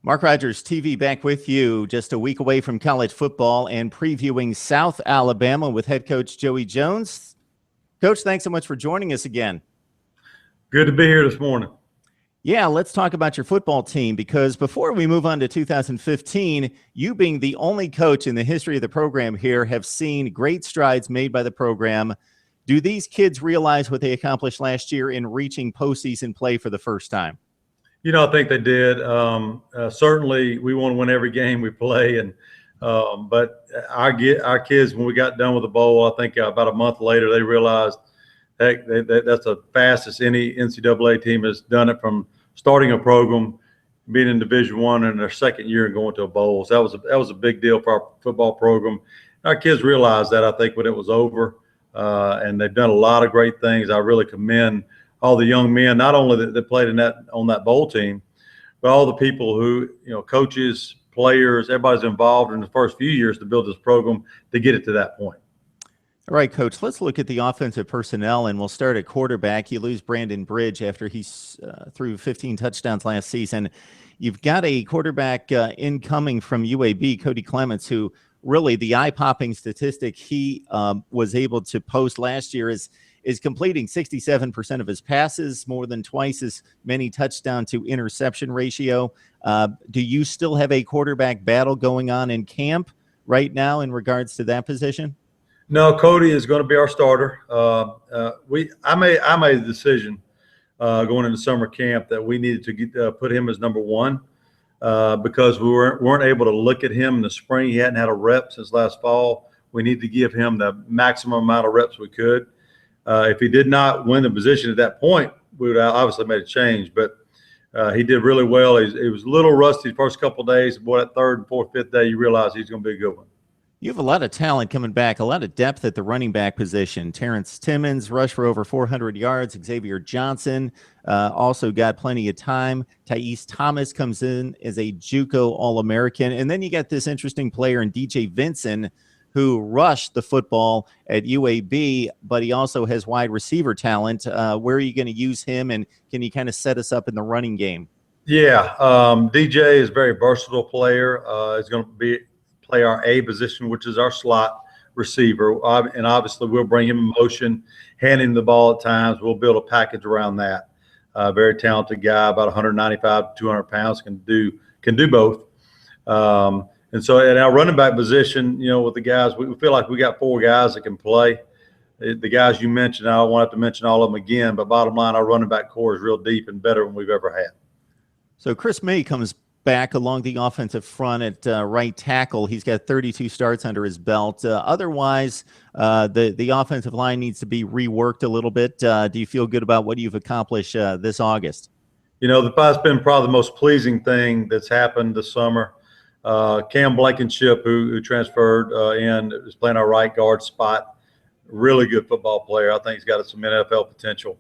Mark Rogers TV back with you just a week away from college football and previewing South Alabama with head coach Joey Jones. Coach, thanks so much for joining us again. Good to be here this morning. Yeah, let's talk about your football team, because before we move on to 2015, you being the only coach in the history of the program here have seen great strides made by the program. Do these kids realize what they accomplished last year in reaching postseason play for the first time? I think they did. Certainly, we want to win every game we play, but our kids, when we got done with the bowl, I think about a month later, they realized, heck, that's the fastest any NCAA team has done it, from starting a program, being in Division I in their second year and going to a bowl. So that was a big deal for our football program. Our kids realized that, I think, when it was over, and they've done a lot of great things. I really commend all the young men, not only that played on that bowl team, but all the people who, coaches, players, everybody's involved in the first few years to build this program to get it to that point. All right, Coach, let's look at the offensive personnel, and we'll start at quarterback. You lose Brandon Bridge after he threw 15 touchdowns last season. You've got a quarterback incoming from UAB, Cody Clements, who really, the eye-popping statistic he was able to post last year is completing 67% of his passes, more than twice as many touchdown to interception ratio. Do you still have a quarterback battle going on in camp right now in regards to that position? No, Cody is going to be our starter. I made the decision going into summer camp that we needed to put him as number one because we weren't able to look at him in the spring. He hadn't had a rep since last fall. We need to give him the maximum amount of reps we could. If he did not win the position at that point, we would have obviously made a change. But he did really well. He was a little rusty the first couple of days. Boy, that third and fourth, fifth day, you realize he's going to be a good one. You have a lot of talent coming back, a lot of depth at the running back position. Terrence Timmons rushed for over 400 yards. Xavier Johnson also got plenty of time. Thais Thomas comes in as a JUCO All-American. And then you got this interesting player in DJ Vinson, who rushed the football at UAB, but he also has wide receiver talent. Where are you going to use him, and can you kind of set us up in the running game? Yeah, DJ is a very versatile player. He's going to play our A position, which is our slot receiver, and obviously we'll bring him in motion, hand him the ball at times. We'll build a package around that. Very talented guy, about 195 to 200 pounds, can do both. And so at our running back position, with the guys, we feel like we got four guys that can play. The guys you mentioned, I won't have to mention all of them again, but bottom line, our running back core is real deep and better than we've ever had. So Chris May comes back along the offensive front at right tackle. He's got 32 starts under his belt. Otherwise, the offensive line needs to be reworked a little bit. Do you feel good about what you've accomplished this August? That's been probably the most pleasing thing that's happened this summer. Cam Blankenship, who transferred in, is playing our right guard spot. Really good football player. I think he's got some NFL potential.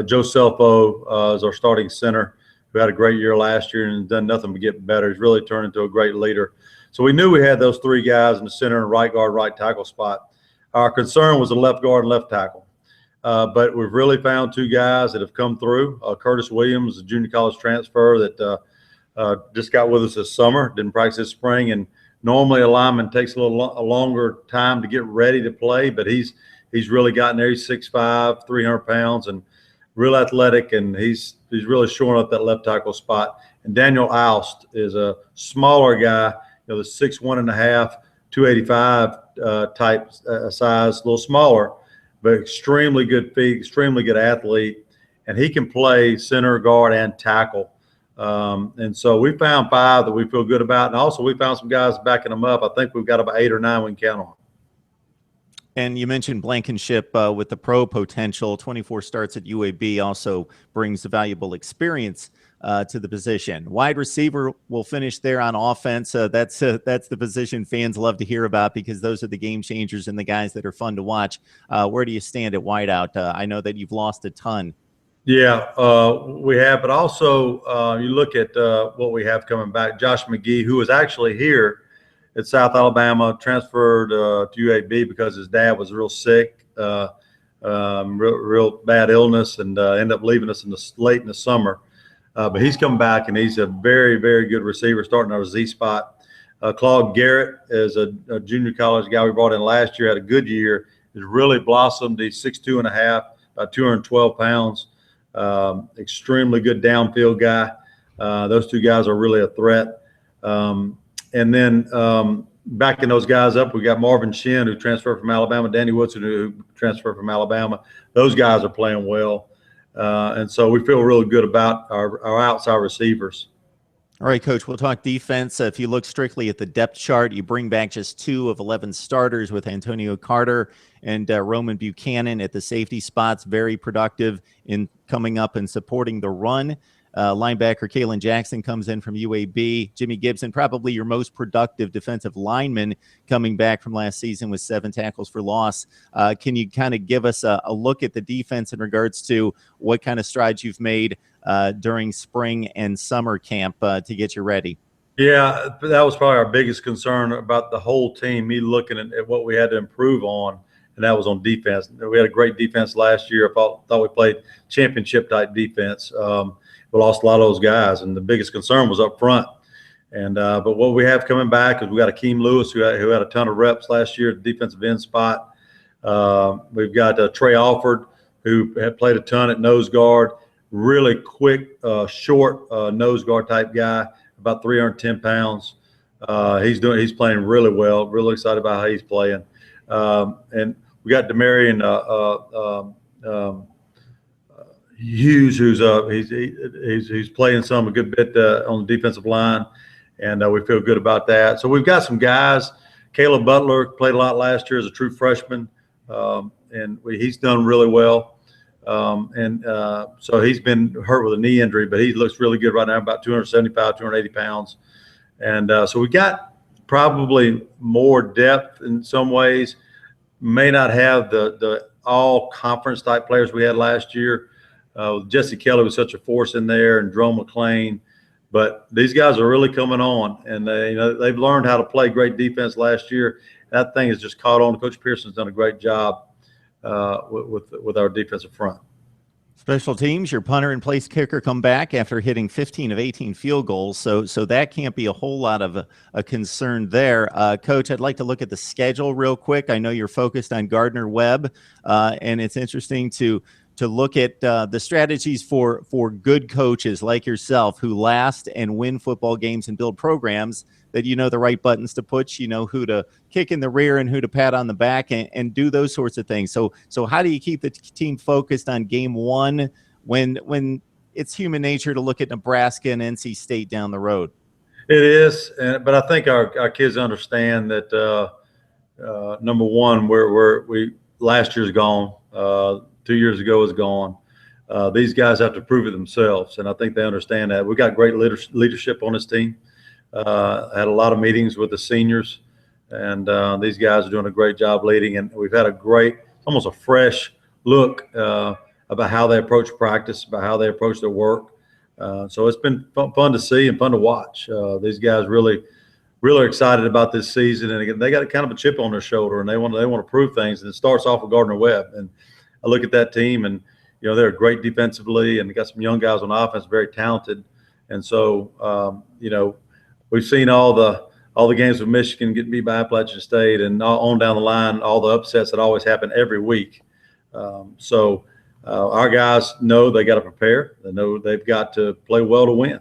Joe Selfo is our starting center, who had a great year last year and done nothing but get better. He's really turned into a great leader. So we knew we had those three guys in the center and right guard, right tackle spot. Our concern was the left guard and left tackle. But we've really found two guys that have come through. Curtis Williams, a junior college transfer that just got with us this summer, didn't practice this spring. And normally a lineman takes a longer time to get ready to play, but he's really gotten there. He's 6'5", 300 pounds, and real athletic, and he's really shoring up that left tackle spot. And Daniel Oust is a smaller guy, the 6'1.5", 285 type size, a little smaller, but extremely good feet, extremely good athlete, and he can play center, guard, and tackle. And so we found five that we feel good about, and also we found some guys backing them up. I think we've got about 8 or 9 we can count on. And you mentioned Blankenship with the pro potential. 24 starts at UAB also brings a valuable experience to the position. Wide receiver will finish there on offense. That's the position fans love to hear about, because those are the game changers and the guys that are fun to watch. Where do you stand at wideout? I know that you've lost a ton. Yeah, we have, but also you look at what we have coming back. Josh McGee, who was actually here at South Alabama, transferred to UAB because his dad was real sick, real bad illness, and ended up leaving us late in the summer. But he's come back, and he's a very, very good receiver, starting our Z spot. Claude Garrett is a junior college guy we brought in last year, had a good year. He's really blossomed. He's 6'2" and a half, about 212 pounds. Extremely good downfield guy. Those two guys are really a threat. And then backing those guys up, we got Marvin Shin, who transferred from Alabama, Danny Woodson, who transferred from Alabama. Those guys are playing well. And so we feel really good about our outside receivers. All right, Coach, we'll talk defense. If you look strictly at the depth chart, you bring back just 2 of 11 starters with Antonio Carter and Roman Buchanan at the safety spots. Very productive in coming up and supporting the run. Linebacker Kalen Jackson comes in from UAB. Jimmy Gibson, probably your most productive defensive lineman, coming back from last season with 7 tackles for loss. Can you kind of give us a look at the defense in regards to what kind of strides you've made during spring and summer camp to get you ready? Yeah, that was probably our biggest concern about the whole team, me looking at what we had to improve on, and that was on defense. We had a great defense last year. I thought we played championship-type defense. We lost a lot of those guys, and the biggest concern was up front. And but what we have coming back is we got Akeem Lewis, who had a ton of reps last year at the defensive end spot. We've got Trey Alford, who had played a ton at nose guard. Really quick, short nose guard type guy, about 310 pounds. He's playing really well. Really excited about how he's playing. And we got Demarion Hughes, who's playing a good bit on the defensive line, and we feel good about that. So we've got some guys. Caleb Butler played a lot last year as a true freshman, and he's done really well. So he's been hurt with a knee injury, but he looks really good right now, about 275, 280 pounds. And so we got probably more depth in some ways. May not have the all conference type players we had last year. Jesse Kelly was such a force in there, and Drone McClain. But these guys are really coming on, and they've learned how to play great defense last year. That thing has just caught on. Coach Pearson's done a great job with our defensive front. Special teams, your punter and place kicker come back after hitting 15 of 18 field goals, so that can't be a whole lot of a concern there. Coach, I'd like to look at the schedule real quick. I know you're focused on Gardner-Webb, and it's interesting to look at the strategies for good coaches like yourself who last and win football games and build programs that you know the right buttons to push, you know who to kick in the rear and who to pat on the back and do those sorts of things. So how do you keep the team focused on game one when it's human nature to look at Nebraska and NC State down the road? It is, but I think our kids understand that number one, we last year's gone. 2 years ago is gone. These guys have to prove it themselves, and I think they understand that. We've got great leadership on this team. I had a lot of meetings with the seniors, and these guys are doing a great job leading, and we've had almost a fresh look about how they approach practice, about how they approach their work. So it's been fun to see and fun to watch. These guys really are excited about this season, and again, they got kind of a chip on their shoulder, and they want to prove things, and it starts off with Gardner-Webb. And I look at that team, and they're great defensively, and they got some young guys on offense, very talented. And so we've seen all the games with Michigan get beat by Appalachian State, and on down the line, all the upsets that always happen every week. So our guys know they got to prepare. They know they've got to play well to win.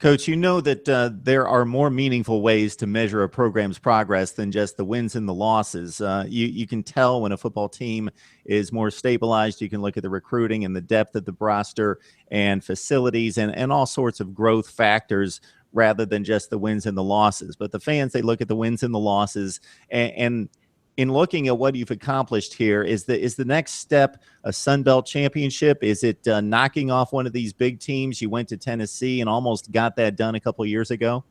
Coach, you know that there are more meaningful ways to measure a program's progress than just the wins and the losses. You can tell when a football team is more stabilized. You can look at the recruiting and the depth of the roster and facilities and all sorts of growth factors rather than just the wins and the losses. But the fans, they look at the wins and the losses, and in looking at what you've accomplished here, is the next step a Sun Belt championship? Is it knocking off one of these big teams? You went to Tennessee and almost got that done a couple of years ago.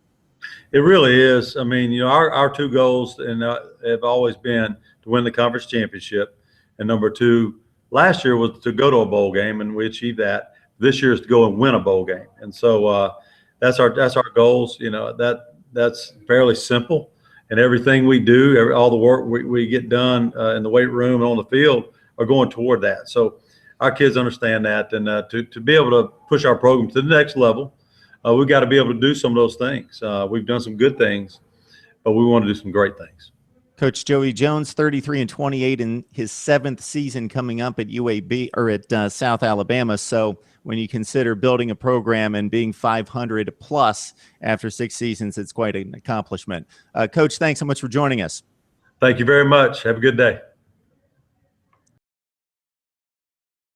It really is. I mean, our two goals have always been to win the conference championship, and number two, last year was to go to a bowl game, and we achieved that. This year is to go and win a bowl game, and so that's our goals. That's fairly simple. And everything we do, all the work we get done in the weight room and on the field are going toward that. So our kids understand that. And to be able to push our program to the next level, we've got to be able to do some of those things. We've done some good things, but we want to do some great things. Coach Joey Jones, 33-28 in his 7th season coming up at UAB or at South Alabama. So when you consider building a program and being 500 plus after 6 seasons, it's quite an accomplishment. Coach, thanks so much for joining us. Thank you very much. Have a good day.